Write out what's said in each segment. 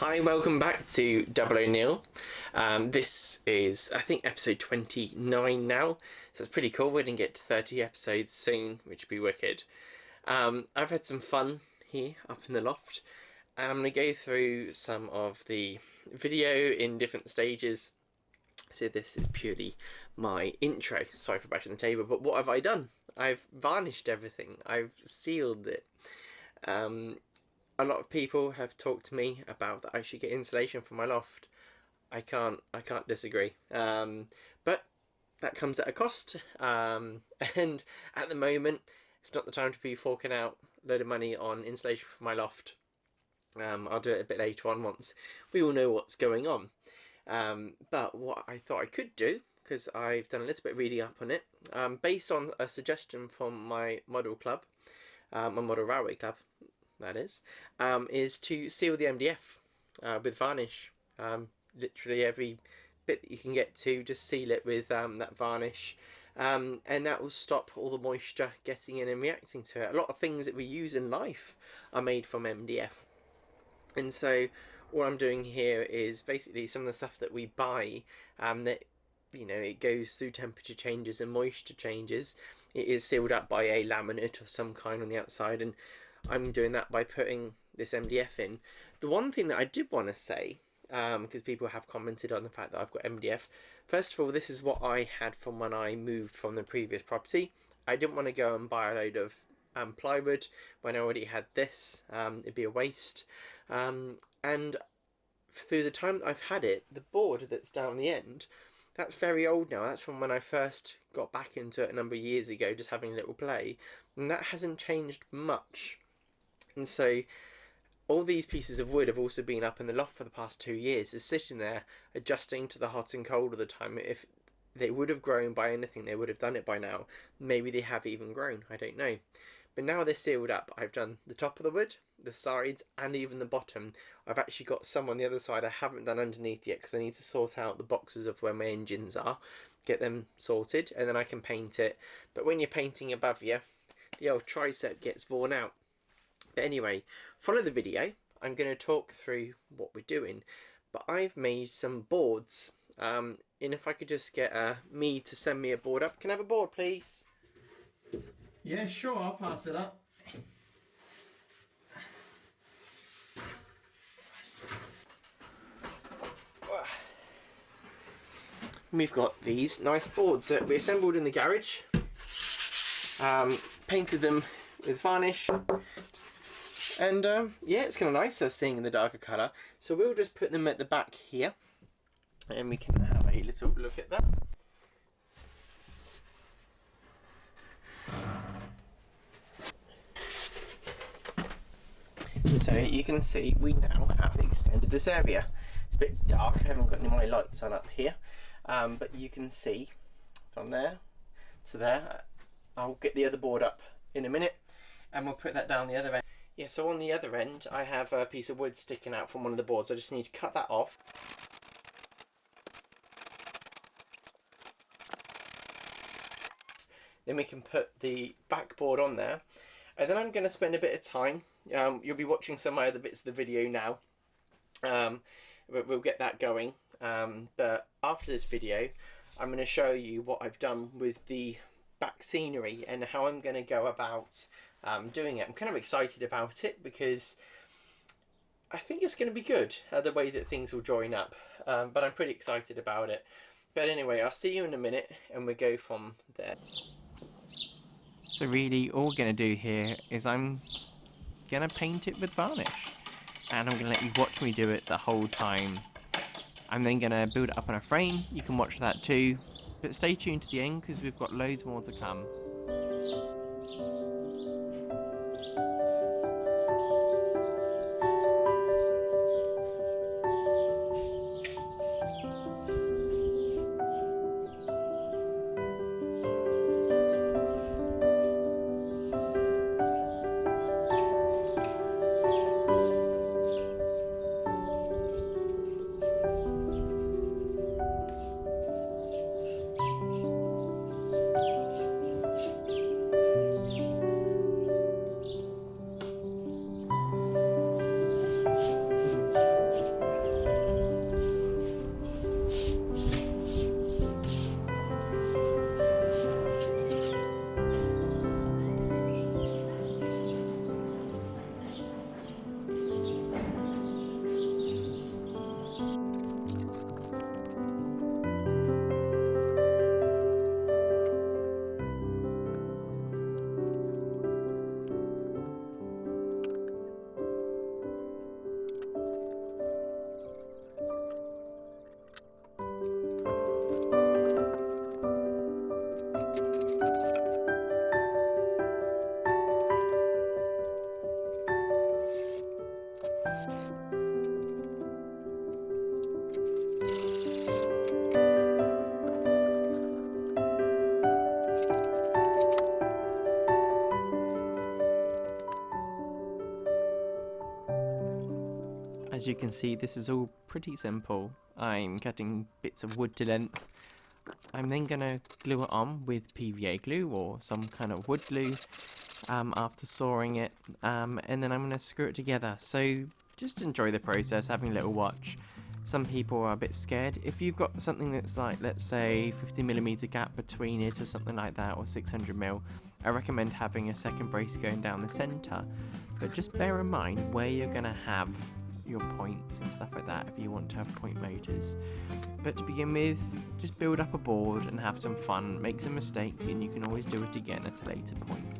Hi, welcome back to Double O'Neill. This is, I think, episode 29 now, so it's pretty cool. We're going to get to 30 episodes soon, which would be wicked. I've had some fun here up in the loft, and I'm going to go through some of the video in different stages. So this is purely my intro. Sorry for bashing the table, but what have I done? I've varnished everything. I've sealed it. A lot of people have talked to me about that I should get insulation for my loft. I can't disagree. But that comes at a cost. And at the moment, it's not the time to be forking out a load of money on insulation for my loft. I'll do it a bit later on once we all know what's going on. But what I thought I could do, because I've done a little bit of reading up on it, based on a suggestion from my model club, my model railway club, that is to seal the MDF with varnish. Literally every bit that you can get to, just seal it with that varnish, and that will stop all the moisture getting in and reacting to it. A lot of things that we use in life are made from MDF, and so what I'm doing here is basically some of the stuff that we buy, that, you know, it goes through temperature changes and moisture changes. It is sealed up by a laminate of some kind on the outside, and I'm doing that by putting this MDF in. The one thing that I did want to say, because people have commented on the fact that I've got MDF, first of all, this is what I had from when I moved from the previous property. I didn't want to go and buy a load of plywood when I already had this. It'd be a waste. And through the time that I've had it, the board that's down the end, that's very old now. That's from when I first got back into it a number of years ago, just having a little play, and that hasn't changed much. And so all these pieces of wood have also been up in the loft for the past 2 years, is sitting there adjusting to the hot and cold of the time. If they would have grown by anything, they would have done it by now. Maybe they have even grown, I don't know. But now they're sealed up. I've done the top of the wood, the sides, and even the bottom. I've actually got some on the other side I haven't done underneath yet, because I need to sort out the boxes of where my engines are, get them sorted, and then I can paint it. But when you're painting above you, the old tricep gets worn out. But anyway, follow the video. I'm going to talk through what we're doing. But I've made some boards. And if I could just get me to send me a board up. Can I have a board, please? Yeah, sure, I'll pass it up. We've got these nice boards that we assembled in the garage. Painted them with varnish. And yeah, it's kind of nicer seeing in the darker colour. So we'll just put them at the back here, and we can have a little look at that. So you can see we now have extended this area. It's a bit dark, I haven't got any of my lights on up here, but you can see from there to there. I'll get the other board up in a minute, and we'll put that down the other end. Yeah, so on the other end I have a piece of wood sticking out from one of the boards. I just need to cut that off. Then we can put the backboard on there, and then I'm going to spend a bit of time. You'll be watching some of my other bits of the video now. We'll get that going. But after this video, I'm going to show you what I've done with the back scenery and how I'm going to go about doing it. I'm kind of excited about it because I think it's going to be good, the way that things will join up. But I'm pretty excited about it. But anyway, I'll see you in a minute and we'll go from there. So really all we're going to do here is I'm going to paint it with varnish, and I'm going to let you watch me do it the whole time. I'm then going to build it up on a frame. You can watch that too, but stay tuned to the end because we've got loads more to come. as you can see, this is all pretty simple. I'm cutting bits of wood to length. I'm then going to glue it on with PVA glue or some kind of wood glue after sawing it, and then I'm going to screw it together. So just enjoy the process, having a little watch. Some people are a bit scared. If you've got something that's like, let's say 50mm gap between it or something like that, or 600mm, I recommend having a second brace going down the centre. But just bear in mind where you're going to have your points and stuff like that if you want to have point motors. But to begin with, just build up a board and have some fun, make some mistakes, and you can always do it again at a later point.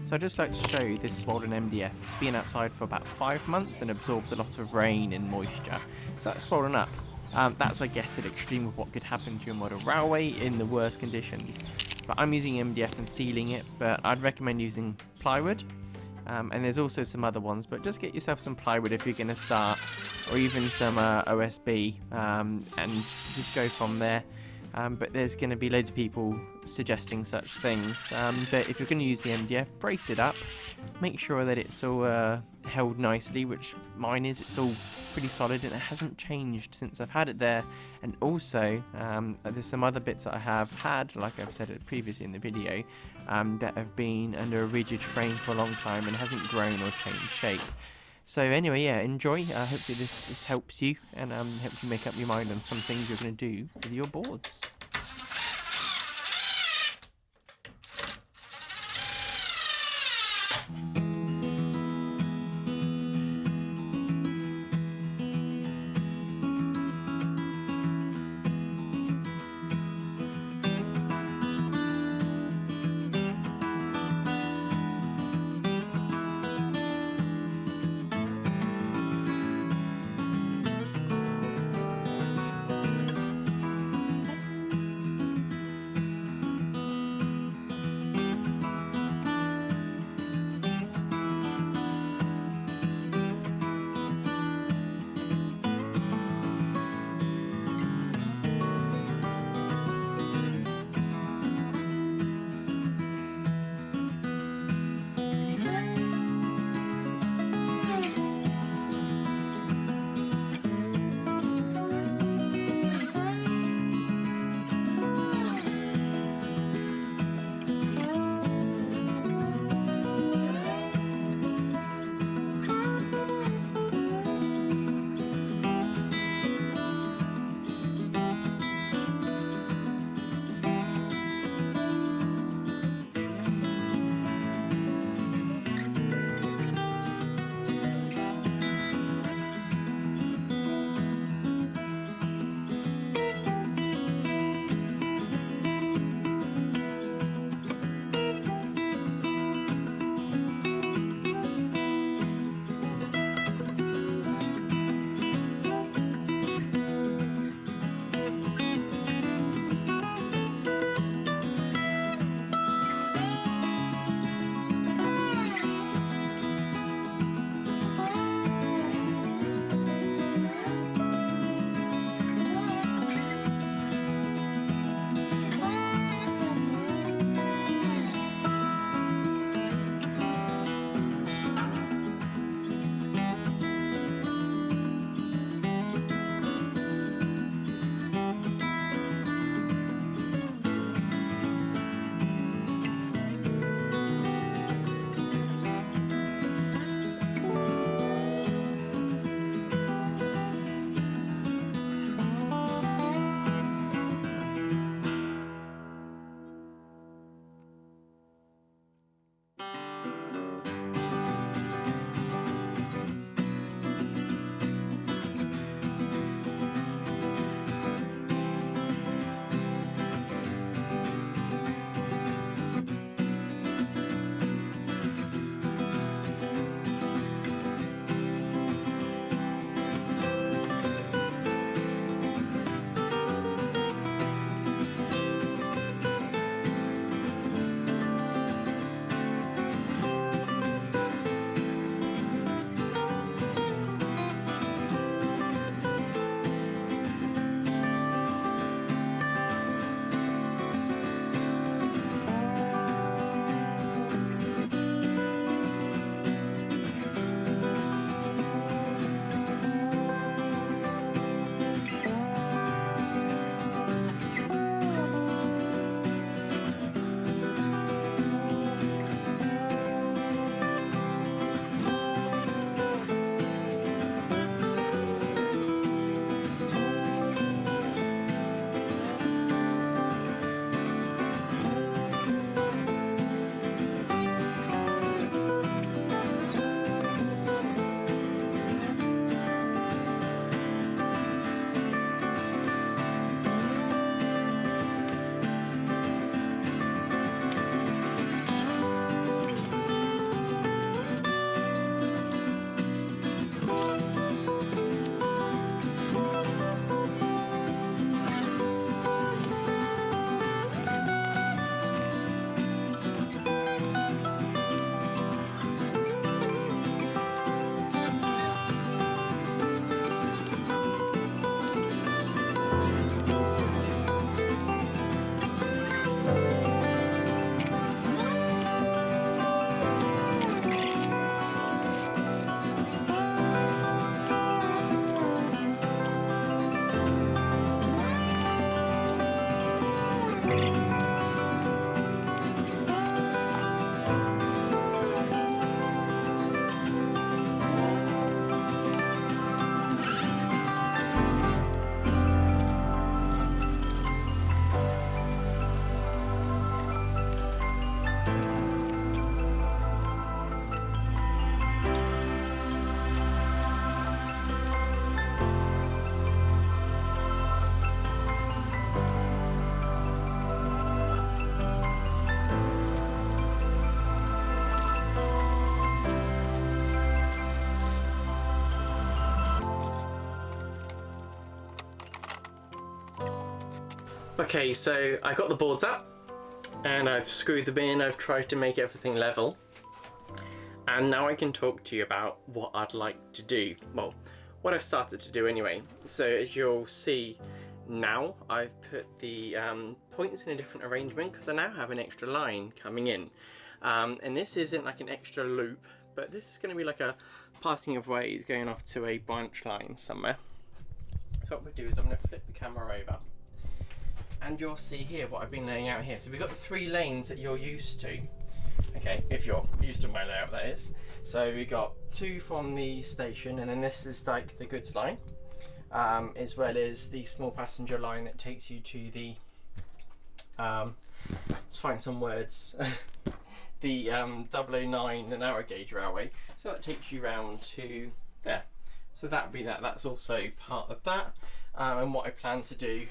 So I'd just like to show you this swollen MDF. It's been outside for about 5 months and absorbed a lot of rain and moisture. So that's swollen up. That's, I guess, an extreme of what could happen to your model railway in the worst conditions. But I'm using MDF and sealing it, but I'd recommend using plywood. And there's also some other ones, but just get yourself some plywood if you're going to start, or even some OSB, and just go from there. But there's going to be loads of people suggesting such things. But if you're going to use the MDF, brace it up. Make sure that it's all held nicely, which mine is. It's all pretty solid and it hasn't changed since I've had it there. And also, there's some other bits that I have had, like I've said it previously in the video, that have been under a rigid frame for a long time and hasn't grown or changed shape. So anyway, yeah, enjoy. Hopefully this helps you and helps you make up your mind on some things you're going to do with your boards. Okay, so I got the boards up and I've screwed them in, I've tried to make everything level. And now I can talk to you about what I'd like to do. Well, what I've started to do anyway. So as you'll see now, I've put the points in a different arrangement because I now have an extra line coming in. And this isn't like an extra loop, but this is going to be like a passing of ways going off to a branch line somewhere. So what we'll do is I'm going to flip the camera over. And you'll see here what I've been laying out here. So we've got the 3 lanes that you're used to. Okay, if you're used to my layout, that is. So we got 2 from the station, and then this is like the goods line, as well as the small passenger line that takes you to the, let's find some words, the 009, the narrow gauge railway. So that takes you round to there. So that would be that. That's also part of that. And what I plan to do,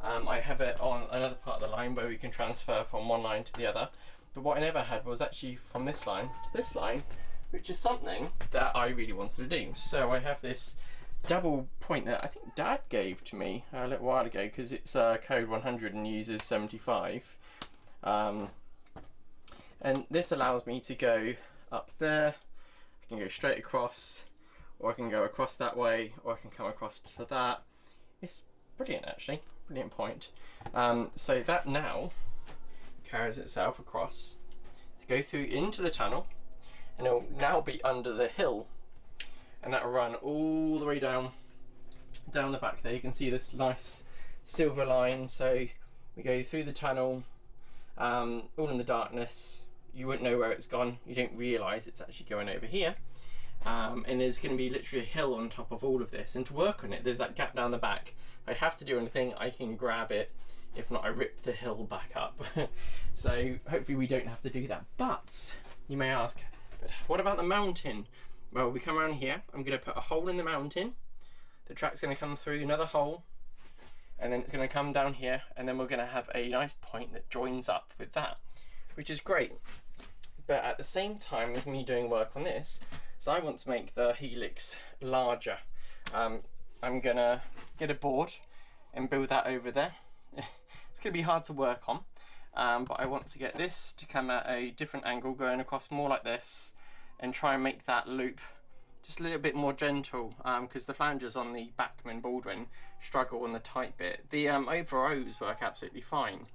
I have it on another part of the line where we can transfer from one line to the other. But what I never had was actually from this line to this line, which is something that I really wanted to do. So I have this double point that I think Dad gave to me a little while ago because it's code 100 and uses 75. And this allows me to go up there, I can go straight across, or I can go across that way, or I can come across to that. It's brilliant actually, brilliant point. So that now carries itself across to go through into the tunnel, and it'll now be under the hill, and that'll run all the way down the back there. You can see this nice silver line. So we go through the tunnel, all in the darkness. You wouldn't know where it's gone. You don't realise it's actually going over here. And there's going to be literally a hill on top of all of this, and to work on it there's that gap down the back. If I have to do anything, I can grab it. If not, I rip the hill back up. So hopefully we don't have to do that. But you may ask, but what about the mountain? Well, we come around here, I'm going to put a hole in the mountain, the track's going to come through another hole, and then it's going to come down here, and then we're going to have a nice point that joins up with that, which is great. But at the same time as me doing work on this, so I want to make the helix larger. I'm going to get a board and build that over there. It's going to be hard to work on, but I want to get this to come at a different angle, going across more like this, and try and make that loop just a little bit more gentle, because the flanges on the Bachmann Baldwin struggle on the tight bit. The over O's work absolutely fine,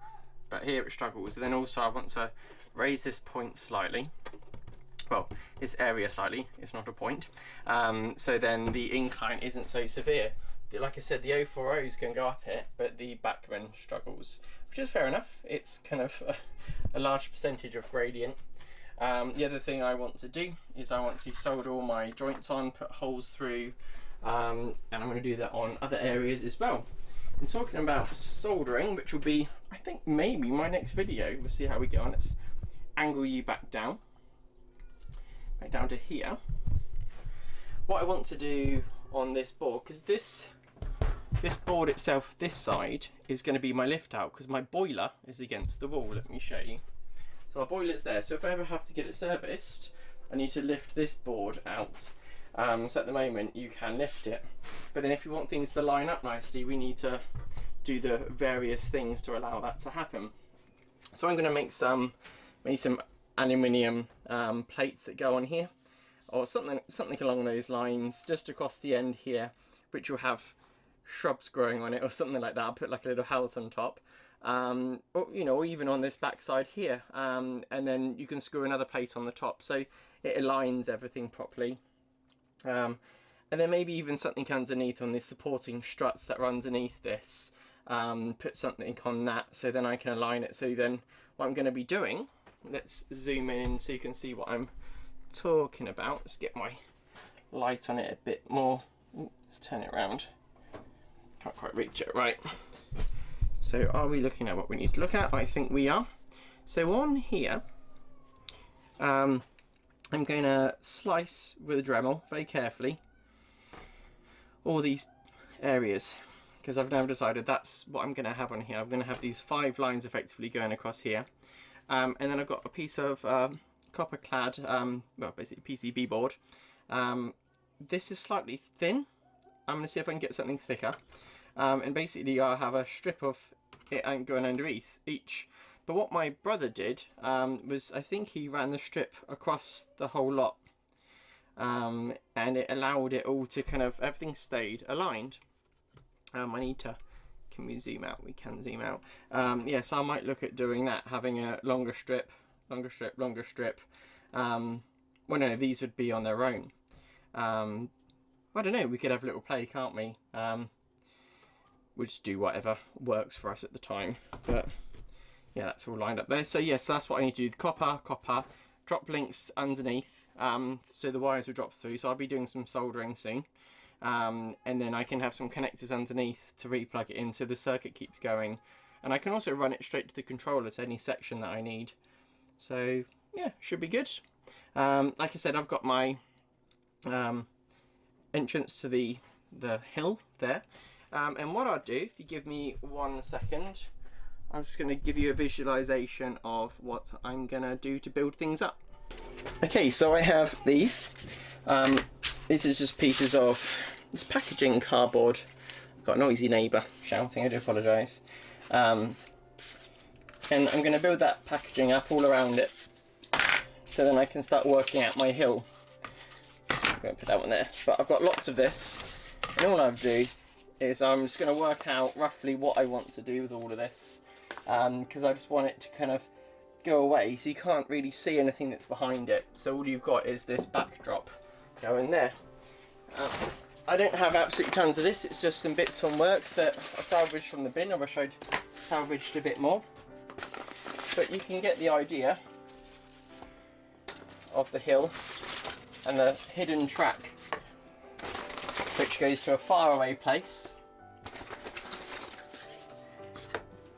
but here it struggles. And then also I want to raise this point slightly, well, this area slightly, it's not a point, so then the incline isn't so severe. Like I said, the 040s can go up it, but the Bachmann struggles, which is fair enough. It's kind of a large percentage of gradient. The other thing I want to do is I want to solder all my joints on, put holes through, and I'm going to do that on other areas as well. And talking about soldering, which will be, I think, maybe my next video, we'll see how we get on. Let's angle you back down to here. What I want to do on this board, because this board itself, this side, is going to be my lift out, because my boiler is against the wall. Let me show you. So my boiler's there, so if I ever have to get it serviced, I need to lift this board out. So at the moment you can lift it, but then if you want things to line up nicely, we need to do the various things to allow that to happen. So I'm going to make some aluminium plates that go on here, or something along those lines, just across the end here, which will have shrubs growing on it or something like that. I'll put like a little house on top, or you know, or even on this back side here, and then you can screw another plate on the top so it aligns everything properly. And then maybe even something underneath on the supporting struts that runs underneath this, put something on that so then I can align it. So then what I'm going to be doing, let's zoom in so you can see what I'm talking about. Let's get my light on it a bit more. Ooh, let's turn it around. Can't quite reach it right. So are we looking at what we need to look at? I think we are. So on here, I'm going to slice with a Dremel very carefully all these areas, because I've now decided that's what I'm going to have on here. I'm going to have these 5 lines effectively going across here, and then I've got a piece of copper clad, well, basically PCB board. This is slightly thin. I'm going to see if I can get something thicker, and basically I'll have a strip of it ain't going underneath each. But what my brother did was, I think he ran the strip across the whole lot, and it allowed it all to kind of, everything stayed aligned. I need to, can we zoom out? We can zoom out. Yeah, so I might look at doing that, having a longer strip, longer strip, longer strip. Well, no, these would be on their own. I don't know, we could have a little play, can't we? We'll just do whatever works for us at the time. But yeah, that's all lined up there. So yes, that's what I need to do. The copper, drop links underneath, so the wires will drop through. So I'll be doing some soldering soon. And then I can have some connectors underneath to replug it in so the circuit keeps going. And I can also run it straight to the controller to any section that I need. So yeah, should be good. Like I said, I've got my entrance to the hill there. And what I'll do, if you give me 1 second, I'm just going to give you a visualization of what I'm going to do to build things up. Okay, so I have these. This is just pieces of this packaging cardboard. I've got a noisy neighbour shouting, I do apologise. And I'm going to build that packaging up all around it, so then I can start working out my hill. I'm going to put that one there. But I've got lots of this, and all I'll do is I'm just going to work out roughly what I want to do with all of this, because I just want it to kind of go away so you can't really see anything that's behind it. So all you've got is this backdrop going there. I don't have absolutely tons of this, it's just some bits from work that I salvaged from the bin. I wish I'd salvaged a bit more. But you can get the idea of the hill and the hidden track, which goes to a faraway place.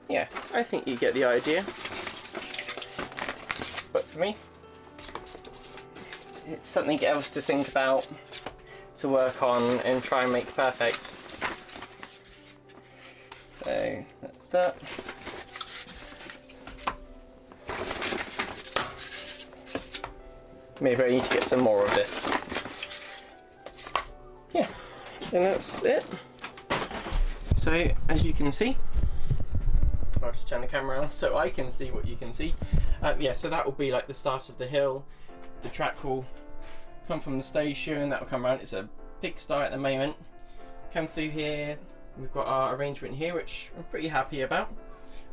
Yeah, I think you get the idea. But for me, it's something else to think about, to work on and try and make perfect. So that's that. Maybe I need to get some more of this. Yeah, and that's it. So as you can see, I'll just turn the camera around so I can see what you can see. Yeah, so that will be like the start of the hill. The track will come from the station, that will come around. It's a pigsty at the moment. Come through here, we've got our arrangement here, which I'm pretty happy about.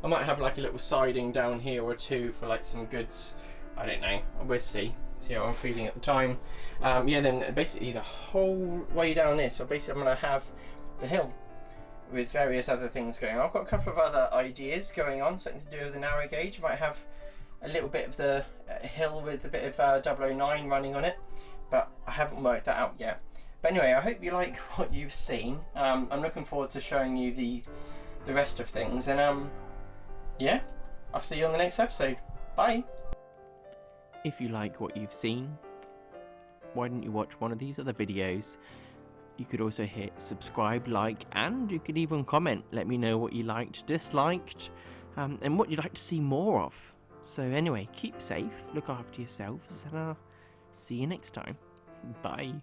I might have like a little siding down here or two for like some goods. I don't know, we'll see how I'm feeling at the time. Yeah, then basically the whole way down this, so basically I'm going to have the hill with various other things going on. I've got a couple of other ideas going on, something to do with the narrow gauge. I might have a little bit of the hill with a bit of 009 running on it, but I haven't worked that out yet. But anyway, I hope you like what you've seen. I'm looking forward to showing you the rest of things, and yeah, I'll see you on the next episode. Bye! If you like what you've seen, why don't you watch one of these other videos? You could also hit subscribe, like, and you could even comment. Let me know what you liked, disliked, and what you'd like to see more of. So anyway, keep safe, look after yourselves, and I'll see you next time. Bye.